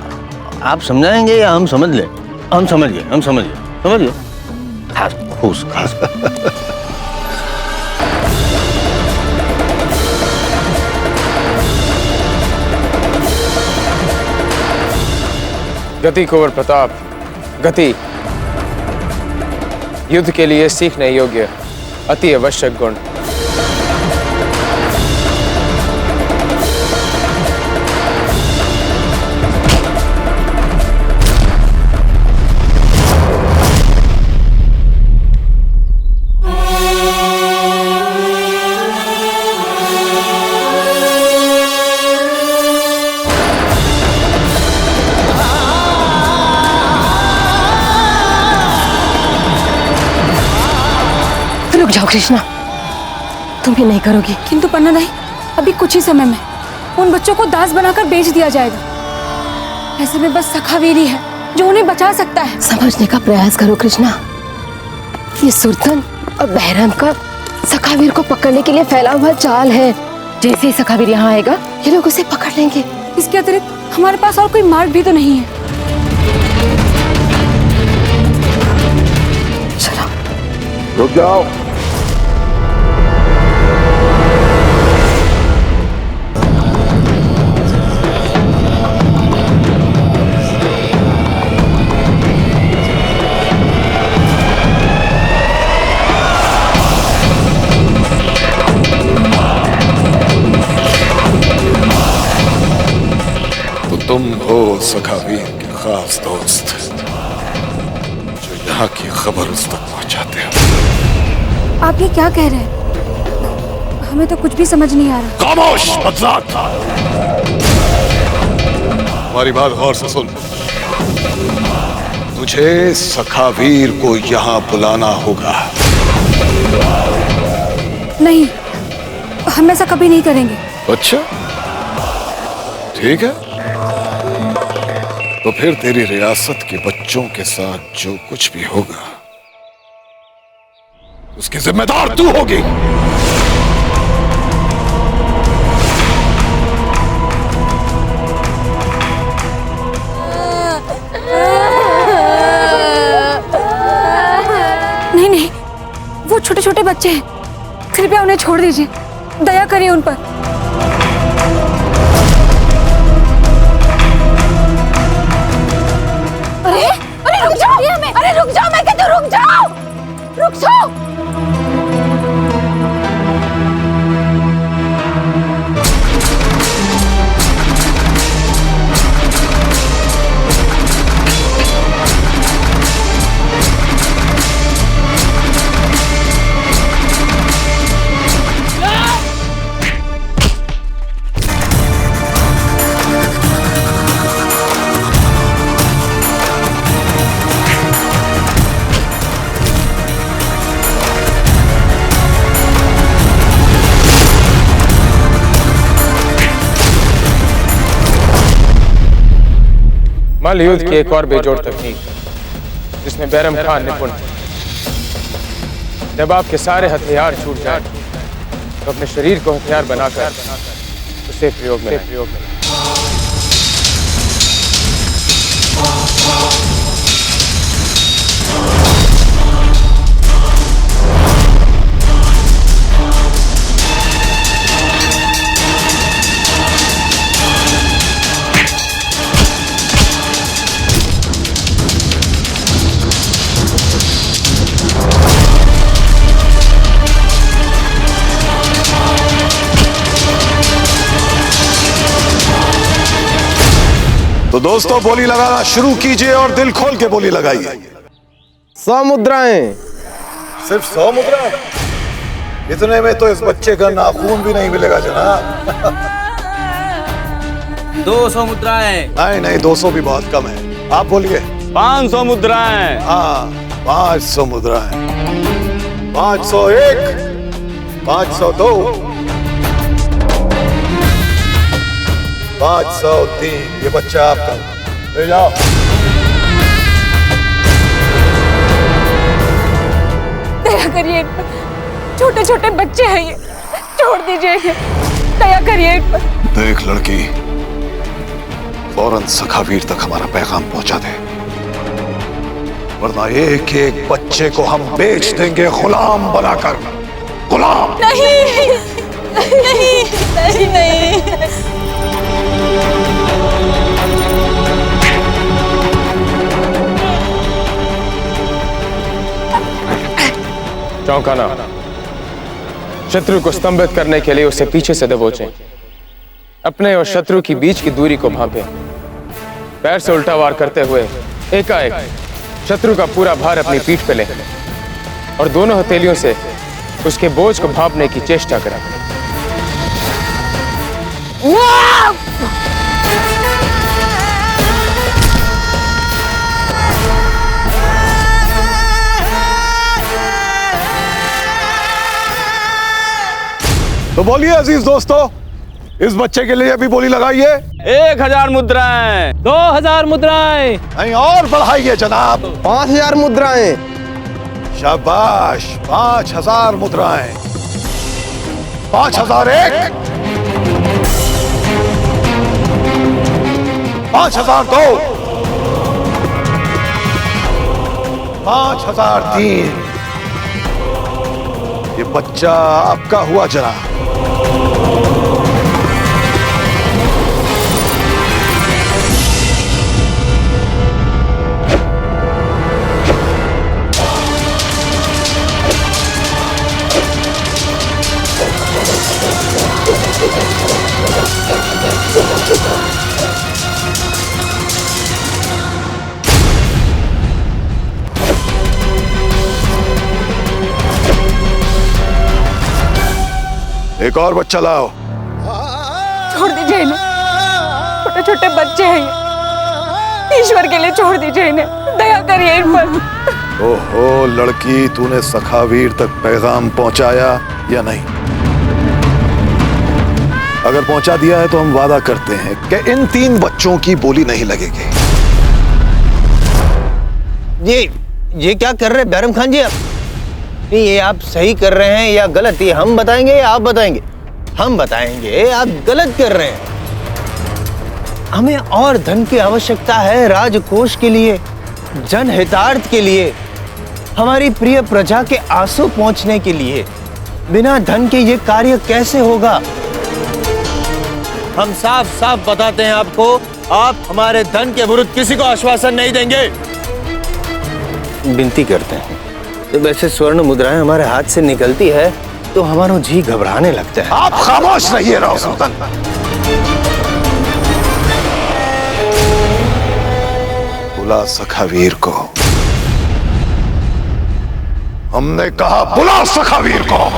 आप समझाएंगे या हम समझ ले? हम समझ गए। खास फूस, खास। गति कुंवर प्रताप, गति युद्ध के लिए सीखने योग्य अति आवश्यक गुण। रुक जाओ कृष्णा, तुम ये नहीं करोगी। किंतु पन्नादाई, अभी कुछ ही समय में उन बच्चों को दास बनाकर बेच दिया जाएगा। ऐसे में बस सखावीर ही है जो उन्हें बचा सकता है। समझने का प्रयास करो कृष्णा, ये सुरतन और बहरम का सखावीर को पकड़ने के लिए फैला हुआ जाल है। जैसे ही सखावीर यहाँ आएगा, ये लोग उसे पकड़ लेंगे। इसके अतिरिक्त हमारे पास और कोई मार्ग भी तो नहीं है। रुक जाओ। सखावीर के खास दोस्त जो यहाँ की खबर उस तक पहुंचाते हैं। आप ये क्या कह रहे हैं? हमें तो कुछ भी समझ नहीं आ रहा। खामोश बदलात! हमारी बात गौर से सुन। तुझे सखावीर को यहाँ बुलाना होगा। नहीं, हम ऐसा कभी नहीं करेंगे। अच्छा, ठीक है। तो फिर तेरी रियासत के बच्चों के साथ जो कुछ भी होगा उसकी जिम्मेदार तू होगी। नहीं नहीं, वो छोटे छोटे बच्चे हैं, कृपया उन्हें छोड़ दीजिए, दया करिए उन पर। अरे अरे रुक जाओ, अरे रुक जाओ, मैं कहती हूँ रुक जाओ, रुक जाओ। मल्ल युद्ध की एक और बेजोड़ तकनीक जिसमें बैरम खान निपुण है। जब आपके सारे हथियार छूट जाए तो अपने शरीर को हथियार बनाकर उसे प्रयोग में तो दोस्तों, बोली लगाना शुरू कीजिए और दिल खोल के बोली लगाइए। 100 मुद्राएं। सिर्फ 100 मुद्राएं? इतने में तो इस बच्चे का नाखून भी नहीं मिलेगा जनाब। 200 मुद्राएं। नहीं नहीं, 200 भी बहुत कम है। आप बोलिए। 500 मुद्राएं। हाँ, 500 मुद्राएं। 501, 502, 503। ये बच्चा आपका, ले जाओ। दया करिए इन पर, छोटे छोटे बच्चे हैं ये, छोड़ दीजिए इन्हें, दया करिए इन पर। देख लड़की, फौरन सखावीर तक हमारा पैगाम पहुंचा दे, वरना एक एक बच्चे को हम बेच देंगे गुलाम बनाकर। गुलाम नहीं नहीं नहीं नहीं। चौंकाना, शत्रु को स्तंभित करने के लिए उसे पीछे से दबोचें, अपने और शत्रु की बीच की दूरी को भांपें, पैर से उल्टा वार करते हुए एकाएक शत्रु का पूरा भार अपनी पीठ पे लें और दोनों हथेलियों से उसके बोझ को भांपने की चेष्टा करें। तो बोलिए अजीज दोस्तों, इस बच्चे के लिए भी बोली लगाइए। 1000 मुद्राएं। 2000 मुद्राएं। नहीं, और बढ़ाइए जनाब। 5000 मुद्राएं। शाबाश, 5000 मुद्राएं। 5001, 5002, 5003। ये बच्चा आपका हुआ जनाब। एक और बच्चा लाओ। छोड़ दीजिए इन्हें, छोटे छोटे बच्चे हैं ये। ईश्वर के लिए छोड़ दीजिए इन्हें, दया करिए इन पर। ओहो लड़की, तूने सखावीर तक पैगाम पहुंचाया या नहीं? अगर पहुंचा दिया है तो हम वादा करते हैं कि इन 3 बच्चों की बोली नहीं लगेगी। ये क्या कर रहे हैं बैरम खान जी आप? नहीं, ये आप सही कर रहे हैं या गलत, ये हम बताएंगे या आप बताएंगे? हम बताएंगे, आप गलत कर रहे हैं। हमें और धन की आवश्यकता है राजकोष के लिए, जनहितार्थ के लिए, हमारी प्रिय प्रजा के आंसू पहुंचने के लिए। बिना धन के ये कार्य कैसे होगा? हम साफ साफ बताते हैं आपको, आप हमारे धन के विरुद्ध किसी को आश्वासन नहीं देंगे। विनती करते हैं। तो वैसे स्वर्ण मुद्राएं हमारे हाथ से निकलती है तो हमारा जी घबराने लगता है। आप खामोश रहिए राव सुल्तान। बुला सखावीर को। हमने कहा बुला सखावीर को।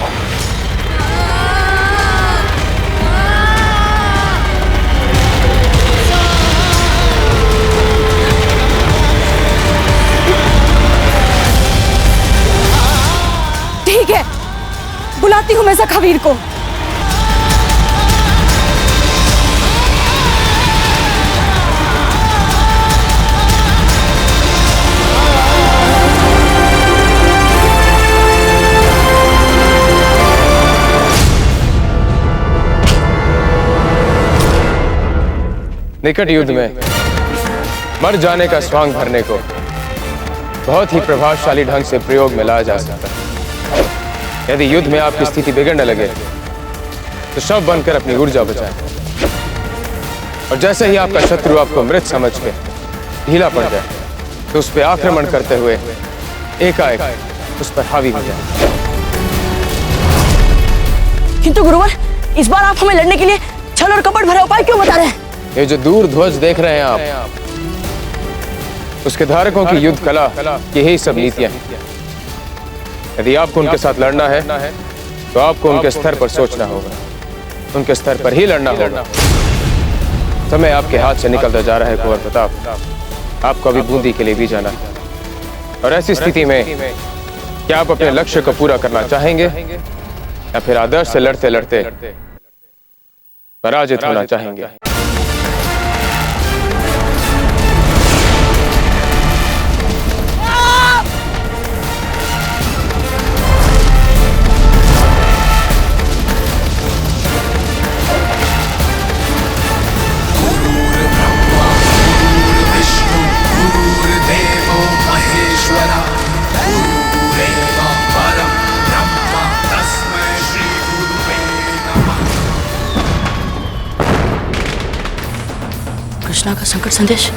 ठीक है, बुलाती हूं मैं सखावीर को। निकट युद्ध में मर जाने का स्वांग भरने को बहुत ही प्रभावशाली ढंग से प्रयोग में लाया जा सकता है। यदि युद्ध में आपकी स्थिति बिगड़ने लगे तो शव बनकर अपनी ऊर्जा बचाएं, और जैसे ही आपका शत्रु आपको मृत समझ के ढीला पड़ जाए तो उस पर आक्रमण करते हुए एकाएक उस पर हावी हो जाए। किंतु गुरुवर, इस बार आप हमें लड़ने के लिए छल और कपट भरे उपाय क्यों बता रहे हैं? ये जो दूर ध्वज देख रहे हैं आप, उसके धारकों की युद्ध कला की यही सब नीतियां हैं। यदि आपको उनके साथ लड़ना है तो आपको उनके स्तर पर सोचना होगा, उनके स्तर पर ही लड़ना होगा। समय आपके हाथ से निकलता जा रहा है कुंवर प्रताप। आपको अभी बूंदी के लिए भी जाना है, और ऐसी स्थिति में क्या आप अपने लक्ष्य को पूरा करना चाहेंगे या फिर आदर्श से लड़ते लड़ते पराजित होना चाहेंगे? कृष्णा का संकट संदेश।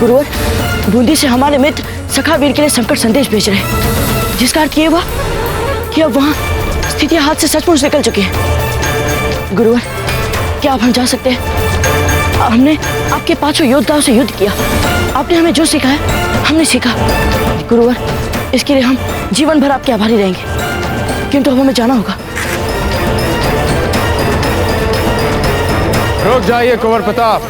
गुरुवर, बूंदी से हमारे मित्र सखावीर के लिए संकट संदेश भेज रहे हैं, जिसका अर्थ ये हुआ कि अब वहां स्थितियां हाथ से सचमुच निकल चुकी हैं। गुरुवर, क्या आप हम जा सकते हैं? हमने आपके 5 योद्धाओं से युद्ध किया, आपने हमें जो सिखाया हमने सीखा। गुरुवर, इसके लिए हम जीवन भर आपके आभारी रहेंगे, किंतु अब हमें जाना होगा। रुक जाइए कुंवर प्रताप।